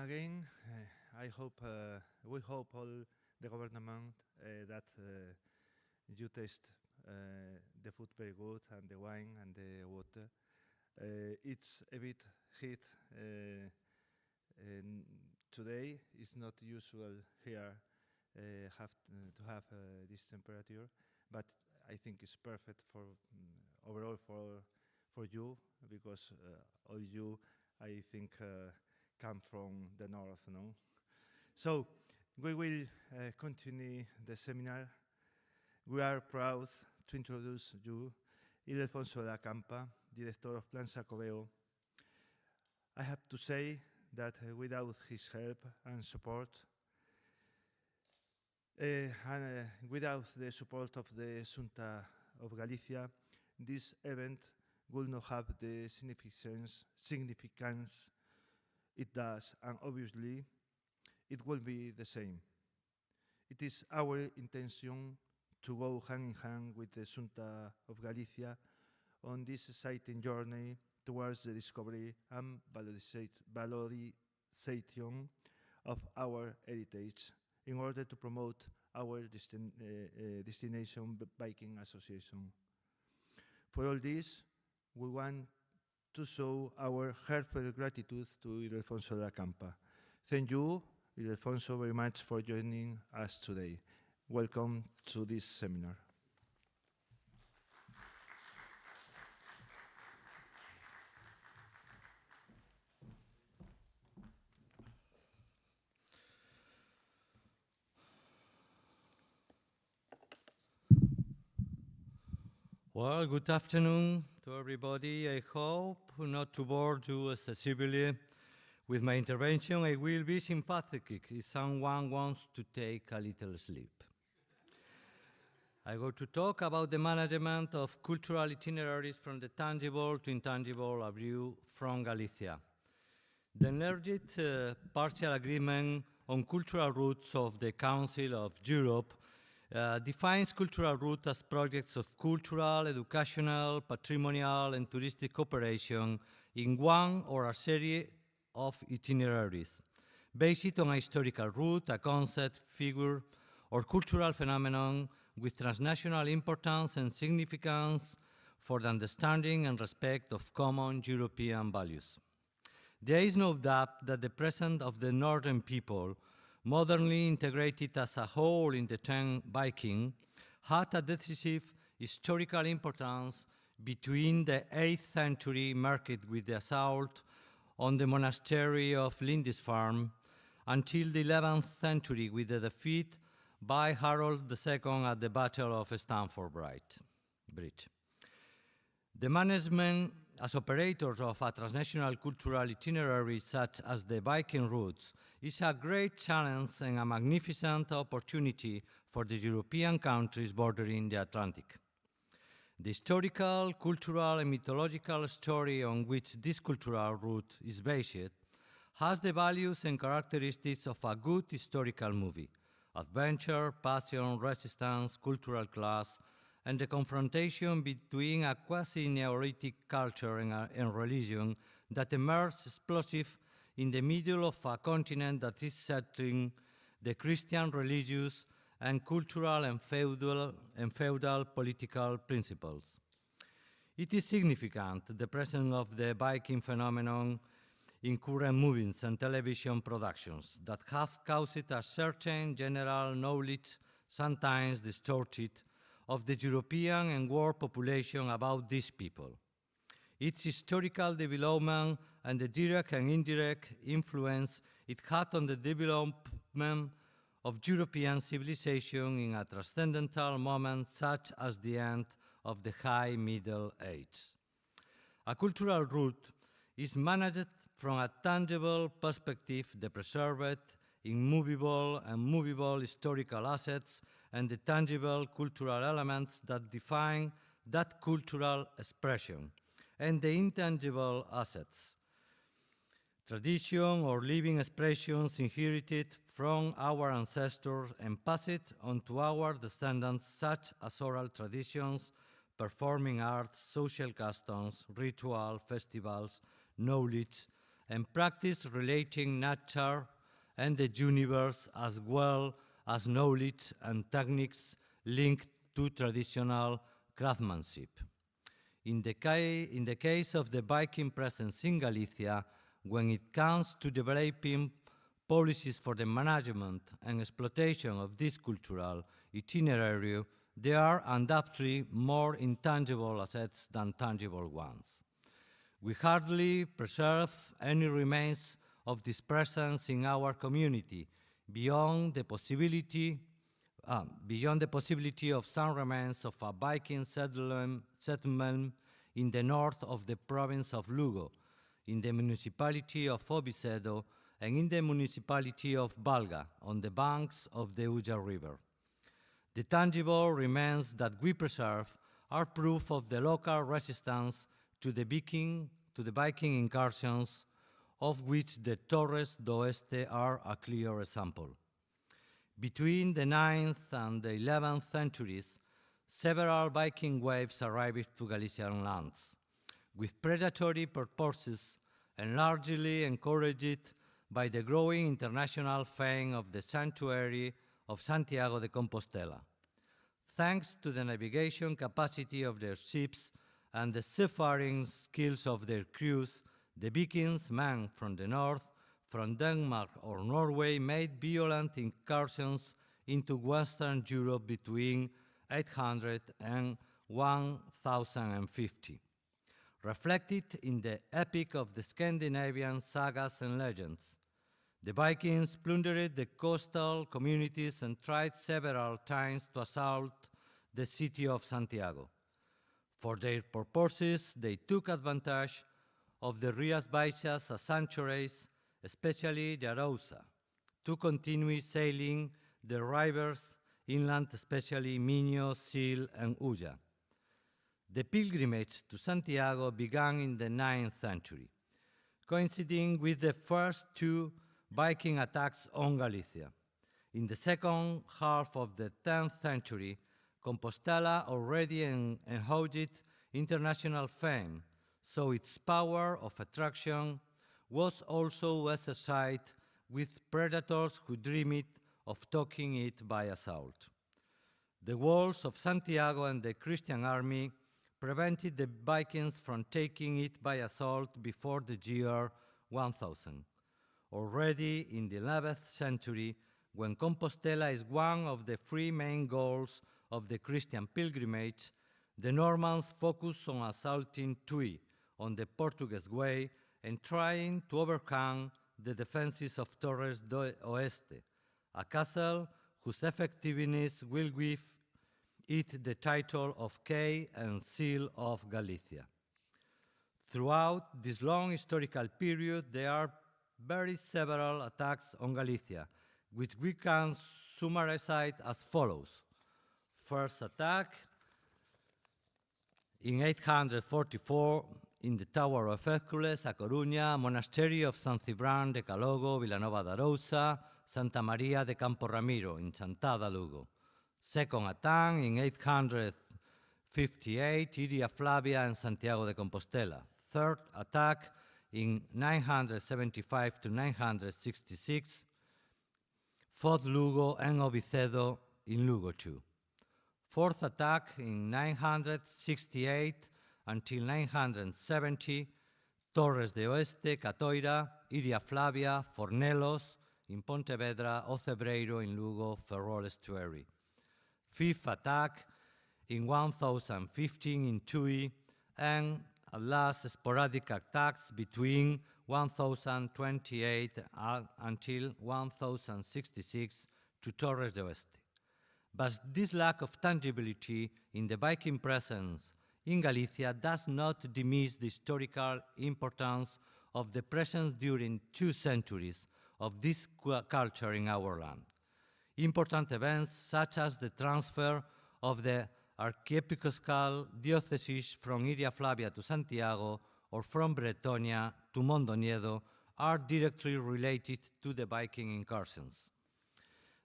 again. We hope all the government that you taste the food very good and the wine and the water. It's a bit heat today. It's not usual here to have this temperature, but I think it's perfect for overall for you because all you I think come from the north, no? So we will continue the seminar. We are proud to introduce you, Ildefonso de la Campa, Director of Plan Xacobeo. I have to say that without his help and support, and without the support of the Xunta of Galicia, this event will not have the significance it does, and obviously it will be the same. It is our intention to go hand in hand with the Xunta of Galicia on this exciting journey towards the discovery and valorization of our heritage in order to promote our destination Viking Association. For all this, we want to show our heartfelt gratitude to Ildefonso de la Campa. Thank you, Ildefonso, very much for joining us today. Welcome to this seminar. Well, good afternoon to everybody. I hope not to bore you excessively with my intervention. I will be sympathetic if someone wants to take a little sleep. I go to talk about the management of cultural itineraries from the tangible to intangible, a view from Galicia. The enlarged partial agreement on cultural routes of the Council of Europe defines cultural routes as projects of cultural, educational, patrimonial, and touristic cooperation in one or a series of itineraries, based on a historical route, a concept, figure, or cultural phenomenon with transnational importance and significance for the understanding and respect of common European values. There is no doubt that the presence of the northern people, modernly integrated as a whole in the term Viking, had a decisive historical importance between the 8th century, marked with the assault on the monastery of Lindisfarne, until the 11th century with the defeat by Harold II at the Battle of Stamford Bridge. The management as operators of a transnational cultural itinerary such as the Viking routes is a great challenge and a magnificent opportunity for the European countries bordering the Atlantic. The historical, cultural, and mythological story on which this cultural route is based has the values and characteristics of a good historical movie: adventure, passion, resistance, cultural class, and the confrontation between a quasi-Neolithic culture and religion that emerged explosive in the middle of a continent that is settling the Christian religious and cultural and feudal political principles. It is significant, the presence of the Viking phenomenon in current movies and television productions that have caused a certain general knowledge, sometimes distorted, of the European and world population about these people, its historical development, and the direct and indirect influence it had on the development of European civilization in a transcendental moment such as the end of the High Middle Ages. A cultural route is managed from a tangible perspective, the preserved, immovable, and movable historical assets, and the tangible cultural elements that define that cultural expression, and the intangible assets, tradition or living expressions inherited from our ancestors and passed on to our descendants, such as oral traditions, performing arts, social customs, ritual festivals, knowledge, and practice relating nature and the universe, as well as knowledge and techniques linked to traditional craftsmanship. In the case of the Viking presence in Galicia, when it comes to developing policies for the management and exploitation of this cultural itinerary, there are undoubtedly more intangible assets than tangible ones. We hardly preserve any remains of this presence in our community beyond the possibility of some remains of a Viking settlement in the north of the province of Lugo, in the municipality of Obicedo, and in the municipality of Valga, on the banks of the Uja River. The tangible remains that we preserve are proof of the local resistance to the Viking incursions, of which the Torres do Oeste are a clear example. Between the 9th and the 11th centuries, several Viking waves arrived to Galician lands, with predatory purposes and largely encouraged by the growing international fame of the sanctuary of Santiago de Compostela. Thanks to the navigation capacity of their ships and the seafaring skills of their crews, the Vikings, men from the north, from Denmark or Norway, made violent incursions into Western Europe between 800 and 1050. Reflected in the epic of the Scandinavian sagas and legends, the Vikings plundered the coastal communities and tried several times to assault the city of Santiago. For their purposes, they took advantage of the Rias Baixas as sanctuaries, especially the Arousa, to continue sailing the rivers inland, especially Minho, Sil, and Ulla. The pilgrimage to Santiago began in the 9th century, coinciding with the first two Viking attacks on Galicia. In the second half of the 10th century, Compostela already enjoyed international fame, so its power of attraction was also exercised with predators who dreamed of taking it by assault. The walls of Santiago and the Christian army prevented the Vikings from taking it by assault before the year 1000. Already in the 11th century, when Compostela is one of the three main goals of the Christian pilgrimage, the Normans focused on assaulting Tui on the Portuguese way and trying to overcome the defenses of Torres do Oeste, a castle whose effectiveness will give it the title of Key and Seal of Galicia. Throughout this long historical period, there are very several attacks on Galicia, which we can summarize as follows. First attack in 844 in the Tower of Hercules, A Coruña, Monastery of San Cibrán de Calogo, Vilanova da Arousa, Santa Maria de Campo Ramiro in Chantada, Lugo. Second attack in 858, Iria Flavia and Santiago de Compostela. Third attack in 975 to 966, Foz Lugo and Obicedo in Lugo too. Fourth attack in 968 until 970, Torres de Oeste, Catoira, Iria Flavia, Fornelos in Pontevedra, Ocebreiro in Lugo, Ferrol Estuary. Fifth attack in 1015 in Tui, and at last sporadic attacks between 1028 until 1066 to Torres de Oeste. But this lack of tangibility in the Viking presence in Galicia does not diminish the historical importance of the presence during 2 centuries of this culture in our land. Important events such as the transfer of the archiepiscopal diocese from Iria Flavia to Santiago or from Bretonia to Mondoñedo are directly related to the Viking incursions.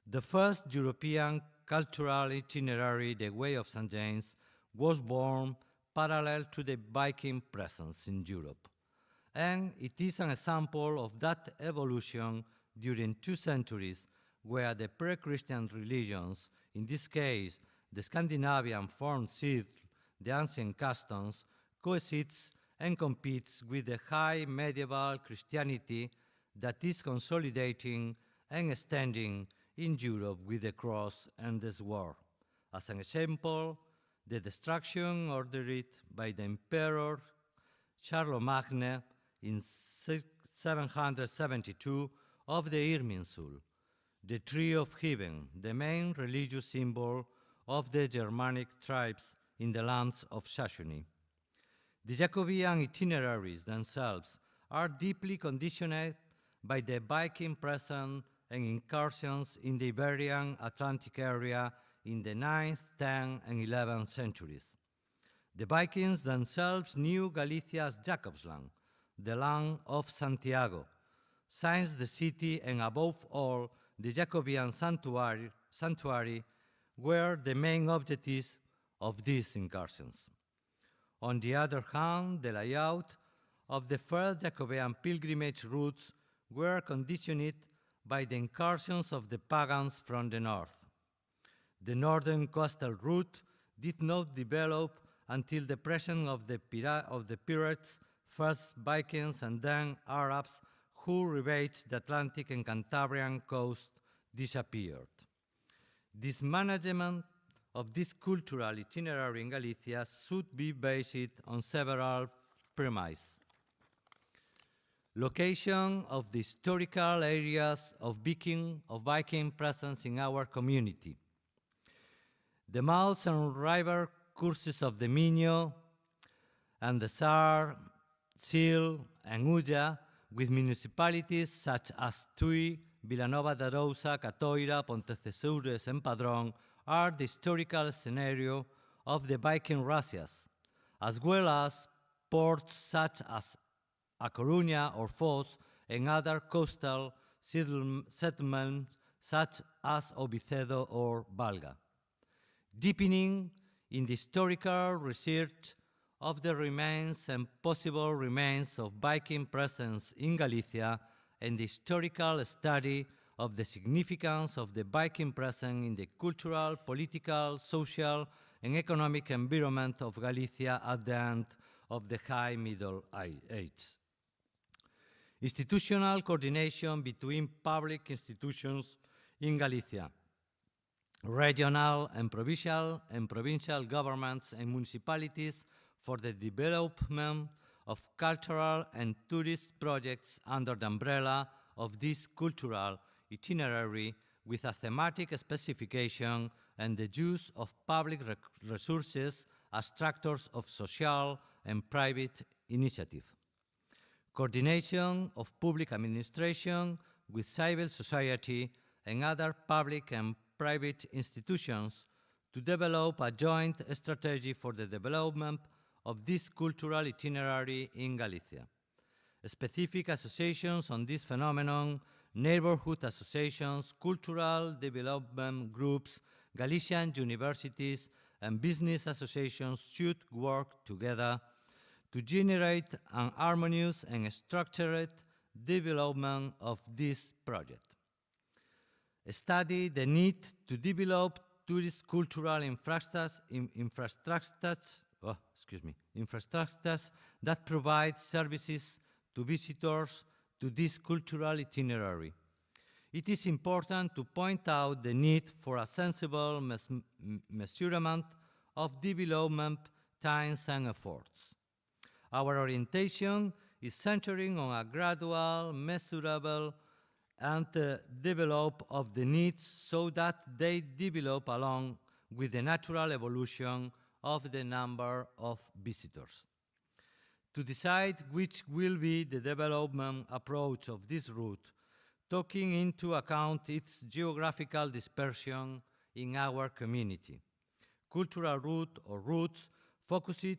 The first European cultural itinerary, the Way of St. James, was born parallel to the Viking presence in Europe, and it is an example of that evolution during 2 centuries where the pre-Christian religions, in this case the Scandinavian form seed, the ancient customs, coexists and competes with the high medieval Christianity that is consolidating and extending in Europe with the cross and the sword. As an example, the destruction ordered by the Emperor Charlemagne in 772 of the Irminsul, the tree of heaven, the main religious symbol of the Germanic tribes in the lands of Saxony. The Jacobean itineraries themselves are deeply conditioned by the Viking presence and incursions in the Iberian Atlantic area in the 9th, 10th, and 11th centuries. The Vikings themselves knew Galicia as Jacob's land, the land of Santiago, since the city and above all the Jacobean sanctuary were the main objectives of these incursions. On the other hand, the layout of the first Jacobean pilgrimage routes were conditioned by the incursions of the pagans from the north. The northern coastal route did not develop until the presence of the pirates, first Vikings and then Arabs, who ravaged the Atlantic and Cantabrian coast, disappeared. This management of this cultural itinerary in Galicia should be based on several premises. Location of the historical areas of Viking presence in our community. The mouths and river courses of the Minho and the Sar, Sil, and Ulla, with municipalities such as Tui, Vilanova de Arousa, Catoira, Pontecesures, and Padrón, are the historical scenario of the Viking razzias, as well as ports such as A Coruña or Foz and other coastal settlements such as Obicedo or Valga. Deepening in the historical research of the remains and possible remains of Viking presence in Galicia and the historical study of the significance of the Viking presence in the cultural, political, social, and economic environment of Galicia at the end of the High Middle Ages. Institutional coordination between public institutions in Galicia, regional and provincial governments and municipalities for the development of cultural and tourist projects under the umbrella of this cultural itinerary with a thematic specification and the use of public resources as tractors of social and private initiative. Coordination of public administration with civil society and other public and private institutions to develop a joint strategy for the development of this cultural itinerary in Galicia. Specific associations on this phenomenon, neighborhood associations, cultural development groups, Galician universities, and business associations should work together to generate an harmonious and structured development of this project. Study the need to develop tourist cultural infrastructures that provide services to visitors to this cultural itinerary. It is important to point out the need for a sensible measurement of development times and efforts. Our orientation is centering on a gradual, measurable, and develop of the needs so that they develop along with the natural evolution of the number of visitors. To decide which will be the development approach of this route, taking into account its geographical dispersion in our community. Cultural route or routes focused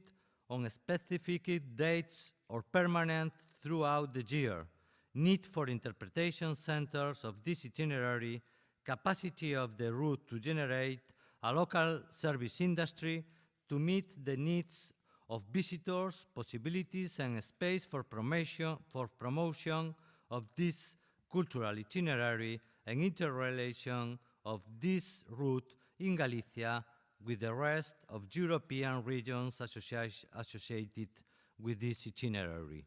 on specific dates or permanent throughout the year, need for interpretation centers of this itinerary, capacity of the route to generate a local service industry to meet the needs of visitors, possibilities, and space for promotion of this cultural itinerary and interrelation of this route in Galicia with the rest of European regions associated with this itinerary.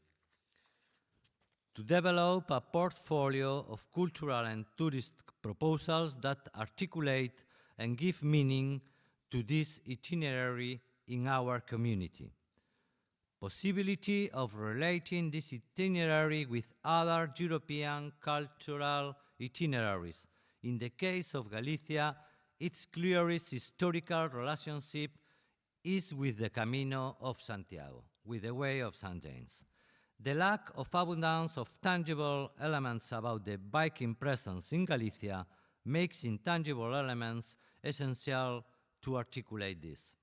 To develop a portfolio of cultural and tourist proposals that articulate and give meaning to this itinerary in our community. Possibility of relating this itinerary with other European cultural itineraries. In the case of Galicia, its clearest historical relationship is with the Camino of Santiago, with the Way of St. James. The lack of abundance of tangible elements about the Viking presence in Galicia makes intangible elements essential to articulate this.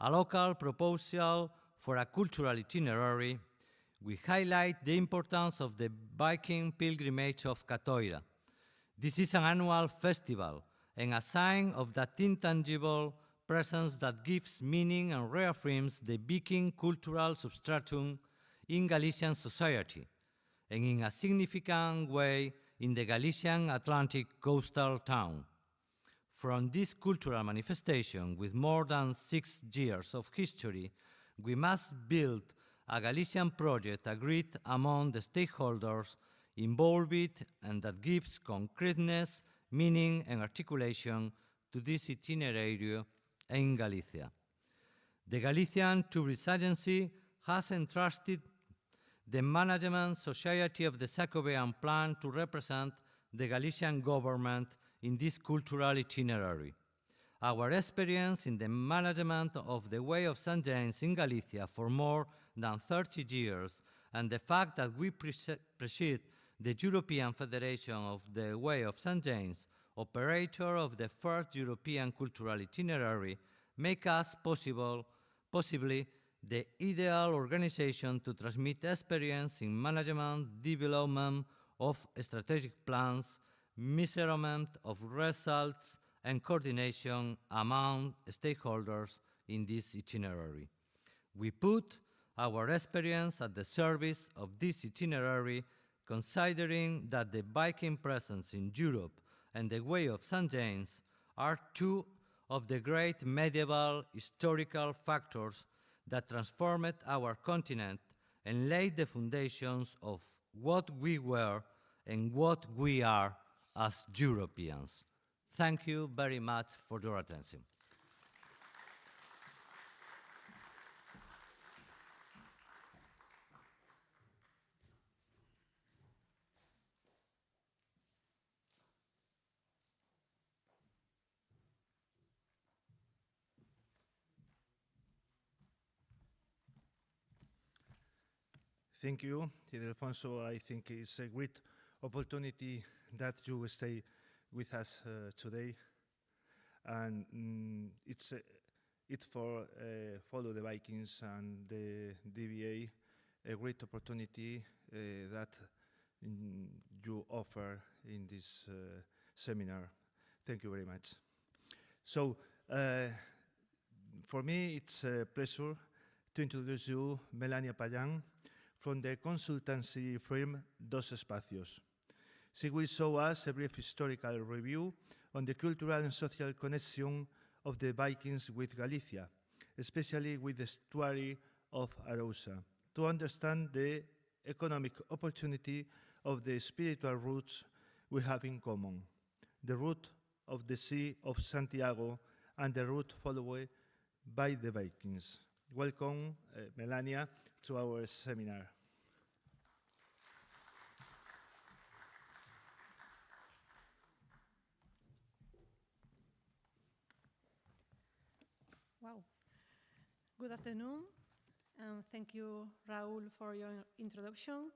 A local proposal for a cultural itinerary, we highlight the importance of the Viking pilgrimage of Catoira. This is an annual festival and a sign of that intangible presence that gives meaning and reaffirms the Viking cultural substratum in Galician society, and in a significant way in the Galician Atlantic coastal town. From this cultural manifestation, with more than 6 years of history, we must build a Galician project agreed among the stakeholders involved and that gives concreteness, meaning, and articulation to this itinerary in Galicia. The Galician Tourist Agency has entrusted the Management Society of the Jacobean Plan to represent the Galician government in this cultural itinerary. Our experience in the management of the Way of St. James in Galicia for more than 30 years, and the fact that we precede the European Federation of the Way of St. James, operator of the first European cultural itinerary, make us possibly the ideal organization to transmit experience in management, development of strategic plans, measurement of results, and coordination among stakeholders in this itinerary. We put our experience at the service of this itinerary, considering that the Viking presence in Europe and the Way of St. James are two of the great medieval historical factors that transformed our continent and laid the foundations of what we were and what we are as Europeans. Thank you very much for your attention. Thank you, Ildefonso. I think it's a great opportunity that you stay with us today, and it's for follow the Vikings and the DBA, a great opportunity that you offer in this seminar. Thank you very much. So, for me, it's a pleasure to introduce you Melania Payán, from the consultancy firm Dos Espacios. She will show us a brief historical review on the cultural and social connection of the Vikings with Galicia, especially with the estuary of Arousa, to understand the economic opportunity of the spiritual roots we have in common, the route of the Sea of Santiago and the route followed by the Vikings. Welcome, Melania, to our seminar. Wow. Good afternoon, and thank you, Raúl, for your introduction,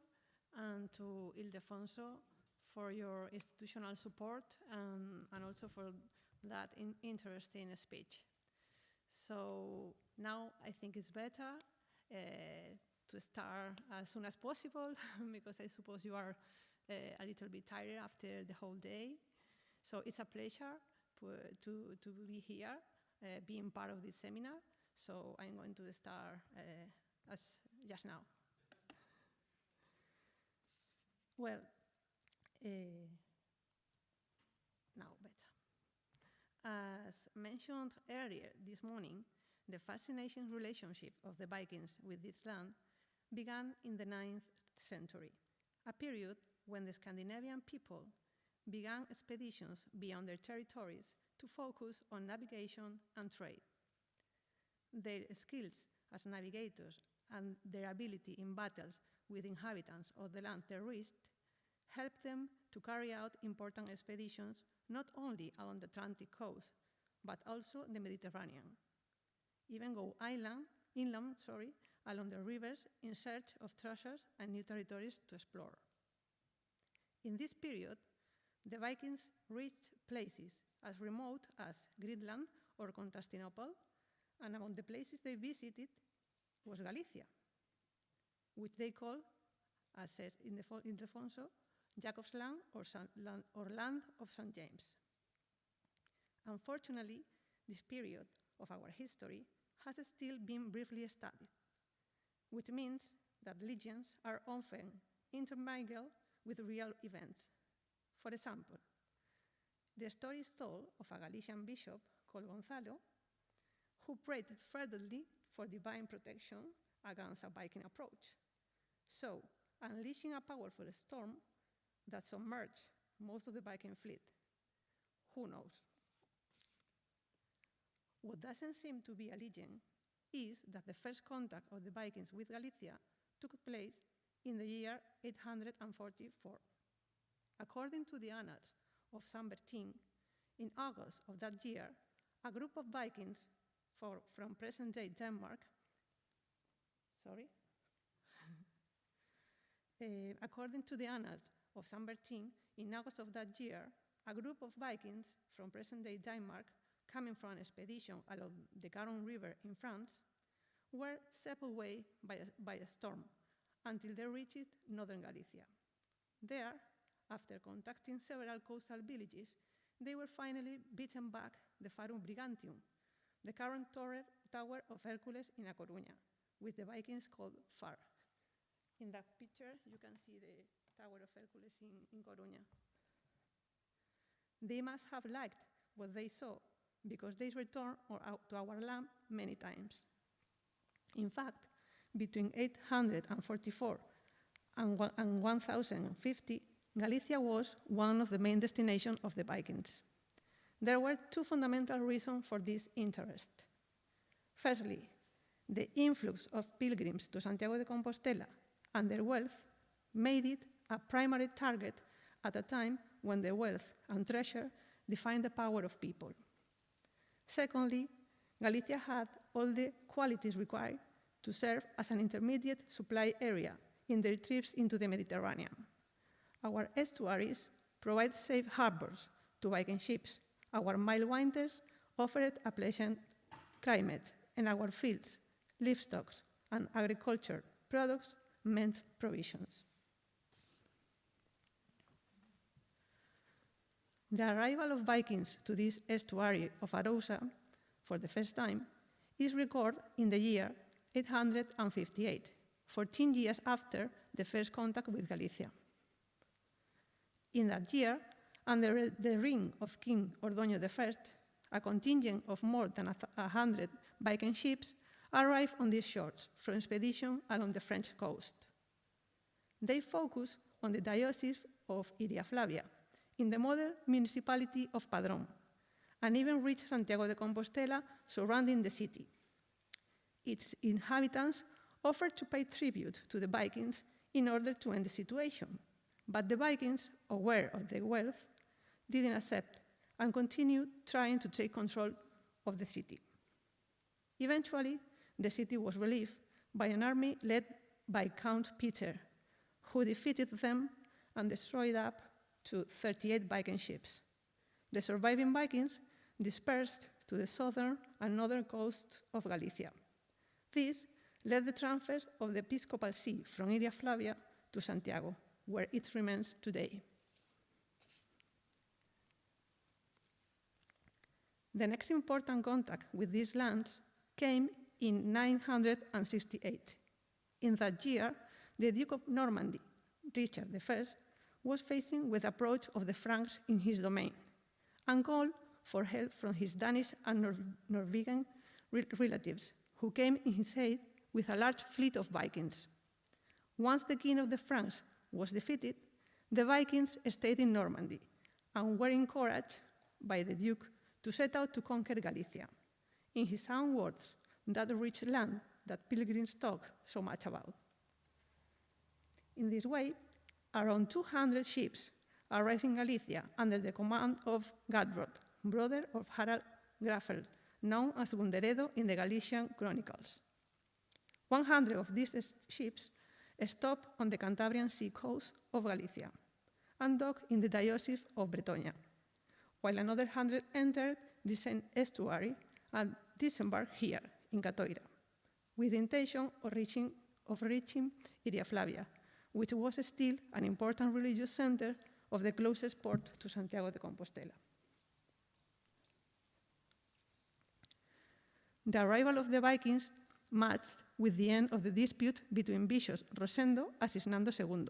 and to Ildefonso for your institutional support, and also for that interesting speech. So now I think it's better to start as soon as possible because I suppose you are a little bit tired after the whole day. So it's a pleasure to be here, being part of this seminar. So I'm going to start as just now. Well, now better. As mentioned earlier this morning, the fascinating relationship of the Vikings with this land began in the 9th century, a period when the Scandinavian people began expeditions beyond their territories to focus on navigation and trade. Their skills as navigators and their ability in battles with inhabitants of the land they reached helped them to carry out important expeditions not only along the Atlantic coast, but also the Mediterranean. Even go inland, along the rivers in search of treasures and new territories to explore. In this period, the Vikings reached places as remote as Greenland or Constantinople, and among the places they visited was Galicia, which they call, as says in Ildefonso, Jacob's Land or Land of St. James. Unfortunately, this period of our history has still been briefly studied, which means that legends are often intermingled with real events. For example, the story is told of a Galician bishop called Gonzalo who prayed fervently for divine protection against a Viking approach. So, unleashing a powerful storm that submerged most of the Viking fleet. Who knows? What doesn't seem to be a legend is that the first contact of the Vikings with Galicia took place in the year 844. According to the annals of San Bertin, in August of that year, a group of Vikings from present-day Denmark, according to the annals of San Bertin, in August of that year, a group of Vikings from present-day Denmark, coming from an expedition along the Garonne River in France, were swept away by a storm until they reached northern Galicia. There, after contacting several coastal villages, they were finally beaten back the Farum Brigantium, the current tower of Hercules in A Coruña, which the Vikings called Far. In that picture, you can see the Tower of Hercules in Coruña. They must have liked what they saw because they returned to our land many times. In fact, between 844 and 1050, Galicia was one of the main destinations of the Vikings. There were two fundamental reasons for this interest. Firstly, the influx of pilgrims to Santiago de Compostela and their wealth made it a primary target at a time when the wealth and treasure defined the power of people. Secondly, Galicia had all the qualities required to serve as an intermediate supply area in their trips into the Mediterranean. Our estuaries provide safe harbors to Viking ships. Our mild winters offered a pleasant climate, and our fields, livestock, and agriculture products meant provisions. The arrival of Vikings to this estuary of Arousa for the first time is recorded in the year 858, 14 years after the first contact with Galicia. In that year, under the reign of King Ordoño I, a contingent of more than 100 Viking ships arrived on these shores from expedition along the French coast. They focused on the diocese of Iria Flavia, in the modern municipality of Padrón, and even reached Santiago de Compostela, surrounding the city. Its inhabitants offered to pay tribute to the Vikings in order to end the situation, but the Vikings, aware of their wealth, didn't accept and continued trying to take control of the city. Eventually, the city was relieved by an army led by Count Peter, who defeated them and destroyed up to 38 Viking ships. The surviving Vikings dispersed to the southern and northern coast of Galicia. This led the transfer of the Episcopal See from Iria Flavia to Santiago, where it remains today. The next important contact with these lands came in 968. In that year, the Duke of Normandy, Richard I, was facing with the approach of the Franks in his domain and called for help from his Danish and Norwegian relatives, who came in his aid with a large fleet of Vikings. Once the king of the Franks was defeated, the Vikings stayed in Normandy and were encouraged by the Duke to set out to conquer Galicia. In his own words, that rich land that pilgrims talk so much about. In this way, around 200 ships arrived in Galicia under the command of Gadrod, brother of Harald Grafeld, known as Gunderedo in the Galician chronicles. 100 of these ships stopped on the Cantabrian sea coast of Galicia and docked in the diocese of Bretonia, while another 100 entered the same estuary and disembarked here in Catoira, with the intention of reaching Iria Flavia, which was still an important religious center of the closest port to Santiago de Compostela. The arrival of the Vikings matched with the end of the dispute between Bishops Rosendo and Cisnando II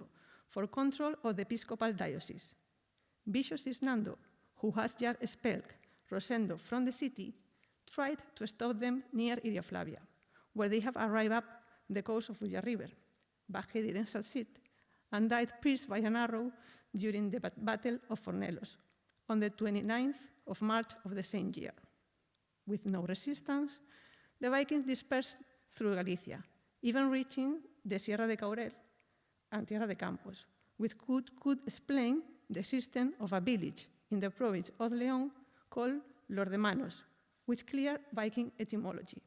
for control of the episcopal diocese. Bishop Cisnando, who has just expelled Rosendo from the city, tried to stop them near Iria Flavia, where they have arrived up the coast of Ulla River, but he didn't succeed and died pierced by an arrow during the Battle of Fornelos on the 29th of March of the same year. With no resistance, the Vikings dispersed through Galicia, even reaching the Sierra de Caurel and Tierra de Campos, which could explain the existence of a village in the province of León called Los de Manos, which clear Viking etymology.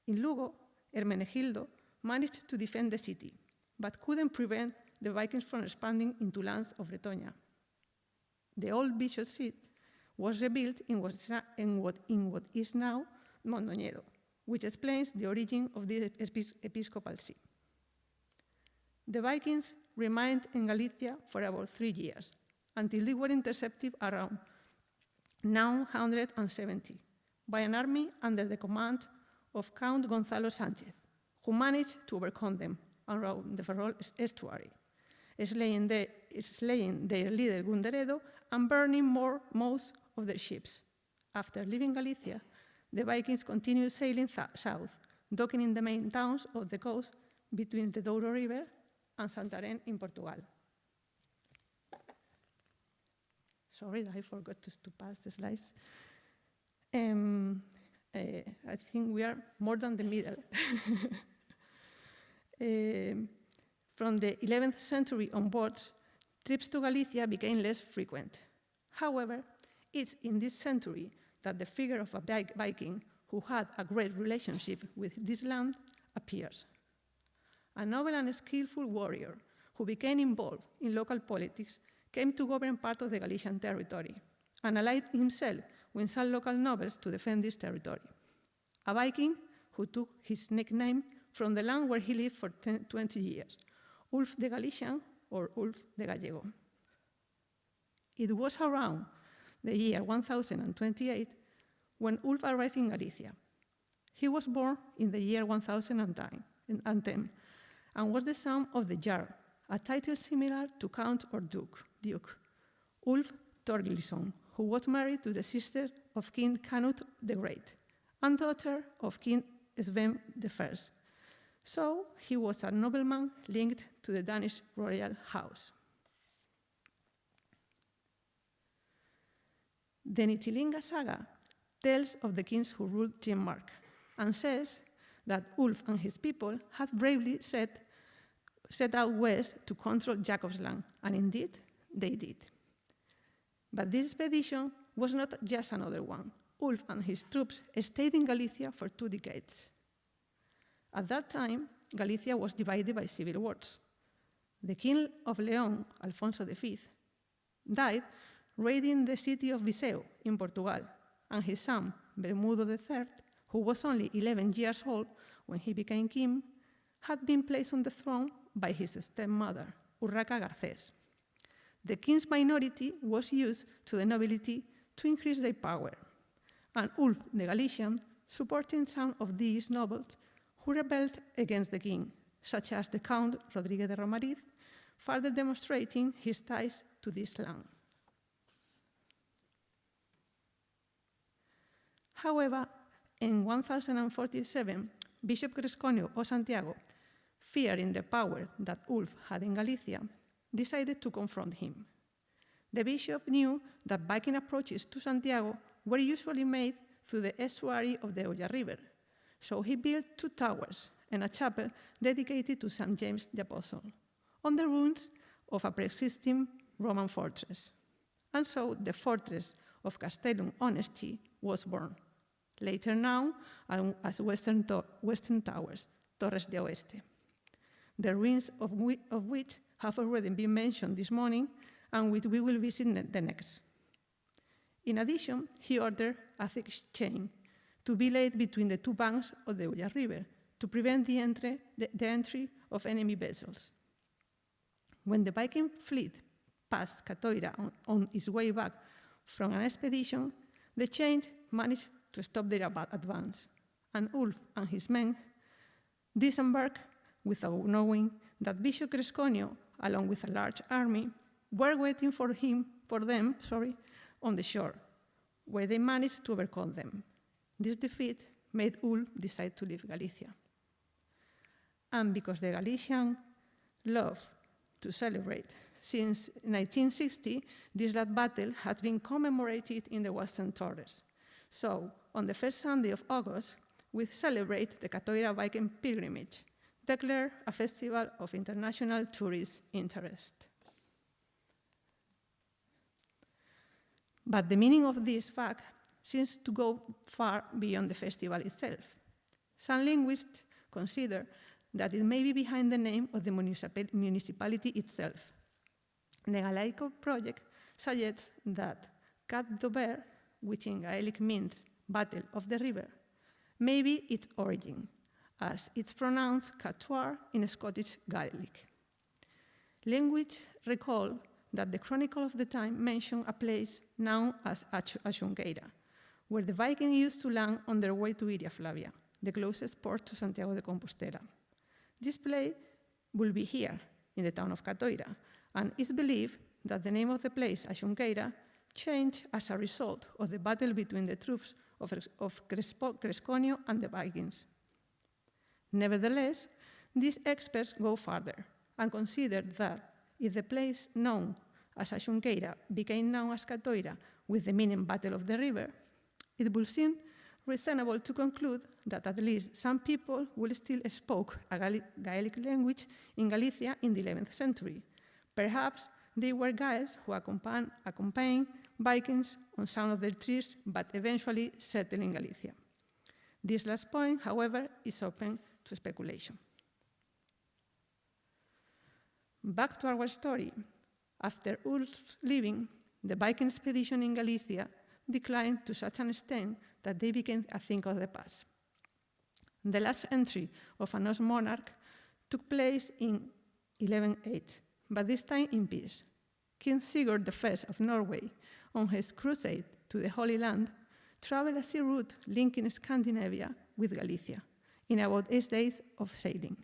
In Lugo, Hermenegildo managed to defend the city, but couldn't prevent the Vikings from expanding into lands of Bretonia. The old bishop seat was rebuilt in what is now Mondoñedo, which explains the origin of this episcopal see. The Vikings remained in Galicia for about 3 years, until they were intercepted around 970 by an army under the command of Count Gonzalo Sánchez, who managed to overcome them around the Ferrol estuary, slaying their leader Gunderedo and burning most of their ships. After leaving Galicia, the Vikings continued sailing south, docking in the main towns of the coast between the Douro River and Santarém in Portugal. Sorry, I forgot to pass the slides. I think we are more than the middle. From the 11th century onwards, trips to Galicia became less frequent. However, it's in this century that the figure of a Viking who had a great relationship with this land appears. A noble and skillful warrior who became involved in local politics came to govern part of the Galician territory and allied himself with some local nobles to defend this territory. A Viking who took his nickname from the land where he lived for 20 years, Ulf the Galician or Ulf the Gallego. It was around the year 1028 when Ulf arrived in Galicia. He was born in the year 1010 and was the son of the Jarl, a title similar to Count or Duke, Ulf Thorgilsson, who was married to the sister of King Canute the Great and daughter of King Sven I. So he was a nobleman linked to the Danish royal house. The Nitilinga saga tells of the kings who ruled Denmark and says that Ulf and his people had bravely set out west to control Jakobsland, and indeed, they did. But this expedition was not just another one. Ulf and his troops stayed in Galicia for 2 decades. At that time, Galicia was divided by civil wars. The king of León, Alfonso V, died raiding the city of Viseu in Portugal, and his son, Bermudo III, who was only 11 years old when he became king, had been placed on the throne by his stepmother, Urraca Garcés. The king's minority was used to the nobility to increase their power, and Ulf the Galician supporting some of these nobles who rebelled against the king, such as the Count Rodríguez de Romariz, further demonstrating his ties to this land. However, in 1047, Bishop Cresconio of Santiago, fearing the power that Ulf had in Galicia, decided to confront him. The bishop knew that Viking approaches to Santiago were usually made through the estuary of the Oya River, so he built 2 towers and a chapel dedicated to St. James the Apostle, on the ruins of a pre-existing Roman fortress. And so the fortress of Castellum Onesti was born, later known as Western Towers, Torres de Oeste, the ruins of which have already been mentioned this morning and which we will visit the next. In addition, he ordered a thick chain to be laid between the 2 banks of the Ulla River to prevent the entry of enemy vessels. When the Viking fleet passed Catoira on its way back from an expedition, the chain managed to stop their advance, and Ulf and his men disembarked without knowing that Bishop Cresconio, along with a large army, were waiting for them on the shore, where they managed to overcome them. This defeat made Ulf decide to leave Galicia. And because the Galician love to celebrate, since 1960, this last battle has been commemorated in the Western Torres. So, on the first Sunday of August, we celebrate the Catoira Viking pilgrimage, declared a festival of international tourist interest. But the meaning of this fact seems to go far beyond the festival itself. Some linguists consider that it may be behind the name of the municipality itself. The Galaico project suggests that Cat Dover, which in Gaelic means Battle of the River, may be its origin, as it's pronounced Catoir in Scottish Gaelic. Linguists recall that the chronicle of the time mentioned a place known as Axunqueira, where the Vikings used to land on their way to Iria Flavia, the closest port to Santiago de Compostela. This place will be here, in the town of Catoira, and it's believed that the name of the place, Axunqueira, changed as a result of the battle between the troops of Cresconio and the Vikings. Nevertheless, these experts go further and consider that if the place known as Axunqueira became known as Catoira with the meaning Battle of the River, it would seem reasonable to conclude that at least some people will still spoke a Gaelic language in Galicia in the 11th century. Perhaps they were Gaels who accompanied Vikings on some of their trips, but eventually settled in Galicia. This last point, however, is open to speculation. Back to our story. After Ulf's leaving, the Viking expedition in Galicia declined to such an extent that they became a thing of the past. The last entry of a Norse monarch took place in 1108, but this time in peace. King Sigurd I of Norway, on his crusade to the Holy Land, traveled a sea route linking Scandinavia with Galicia in about 8 days of sailing.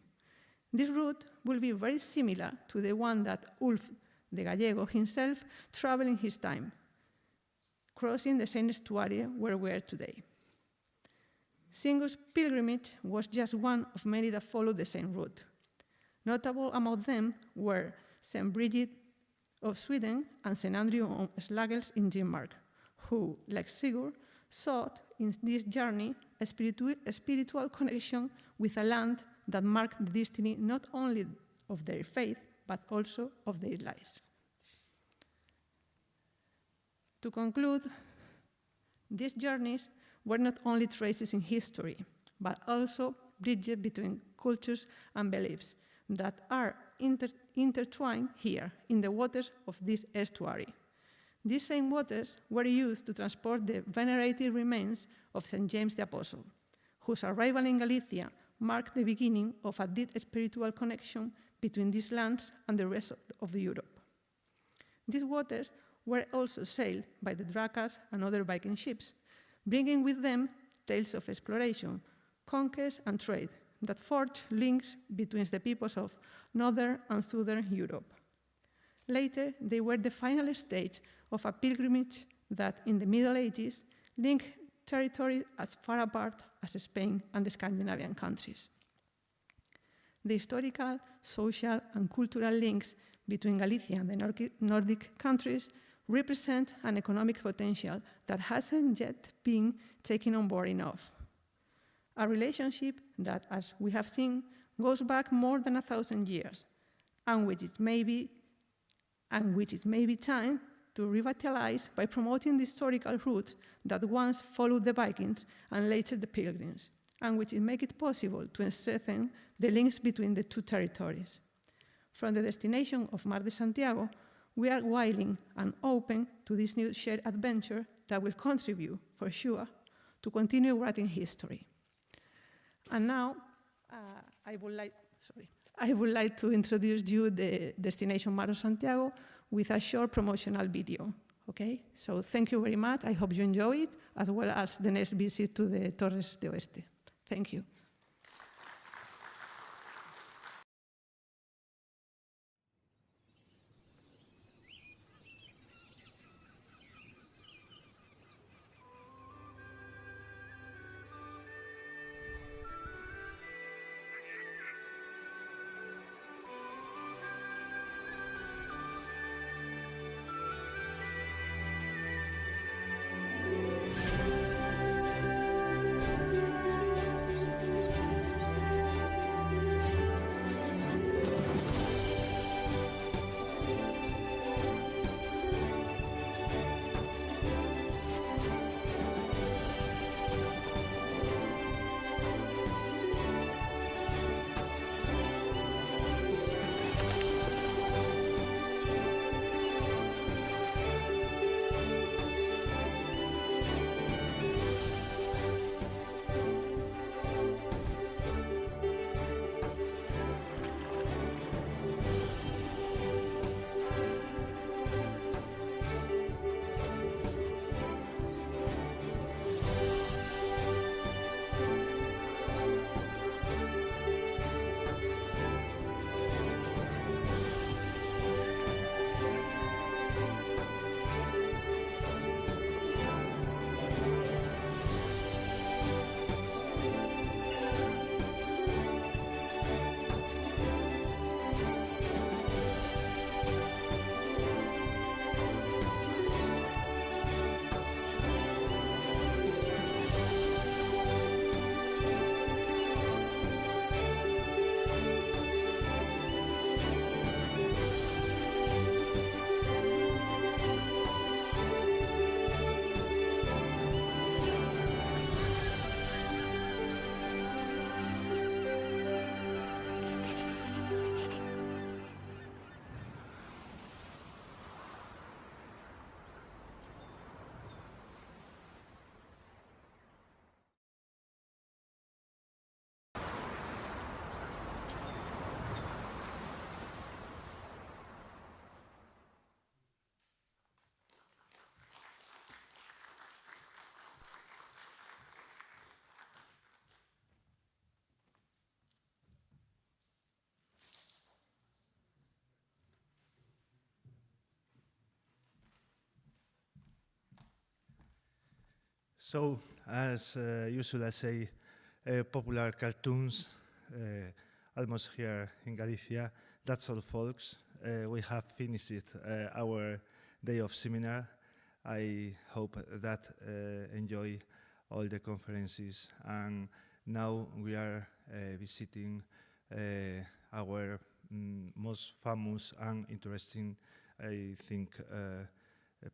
This route will be very similar to the one that Ulf the Gallego himself traveled in his time, crossing the same estuary where we are today. Sigurd's pilgrimage was just one of many that followed the same route. Notable among them were St. Bridget of Sweden and St. Andrew of Slagels in Denmark, who, like Sigurd, sought in this journey a spiritual connection with a land that marked the destiny not only of their faith, but also of their lives. To conclude, these journeys were not only traces in history, but also bridges between cultures and beliefs that are intertwined here in the waters of this estuary. These same waters were used to transport the venerated remains of St. James the Apostle, whose arrival in Galicia marked the beginning of a deep spiritual connection between these lands and the rest of Europe. These waters were also sailed by the Drakkars and other Viking ships, bringing with them tales of exploration, conquest, and trade that forged links between the peoples of northern and southern Europe. Later, they were the final stage of a pilgrimage that, in the Middle Ages, linked territories as far apart as Spain and the Scandinavian countries. The historical, social, and cultural links between Galicia and the Nordic countries represent an economic potential that hasn't yet been taken on board enough. A relationship that, as we have seen, goes back more than 1,000 years, and which it may be time to revitalize by promoting the historical roots that once followed the Vikings and later the Pilgrims, and which make it possible to strengthen the links between the two territories. From the destination of Mar de Santiago, we are willing and open to this new shared adventure that will contribute, for sure, to continue writing history. And now, I would like to introduce you the destination Mar de Santiago with a short promotional video. Okay? So thank you very much. I hope you enjoy it, as well as the next visit to the Torres de Oeste. Thank you. So, as usually I say, popular cartoons, almost here in Galicia. That's all, folks. We have finished our day of seminar. I hope that enjoy all the conferences, and now we are visiting our most famous and interesting, I think,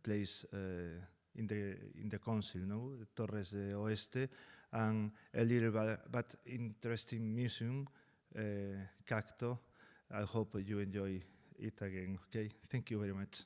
place in the council, no? The Torres de Oeste, and a little but interesting museum, Cacto. I hope you enjoy it again. Okay, thank you very much.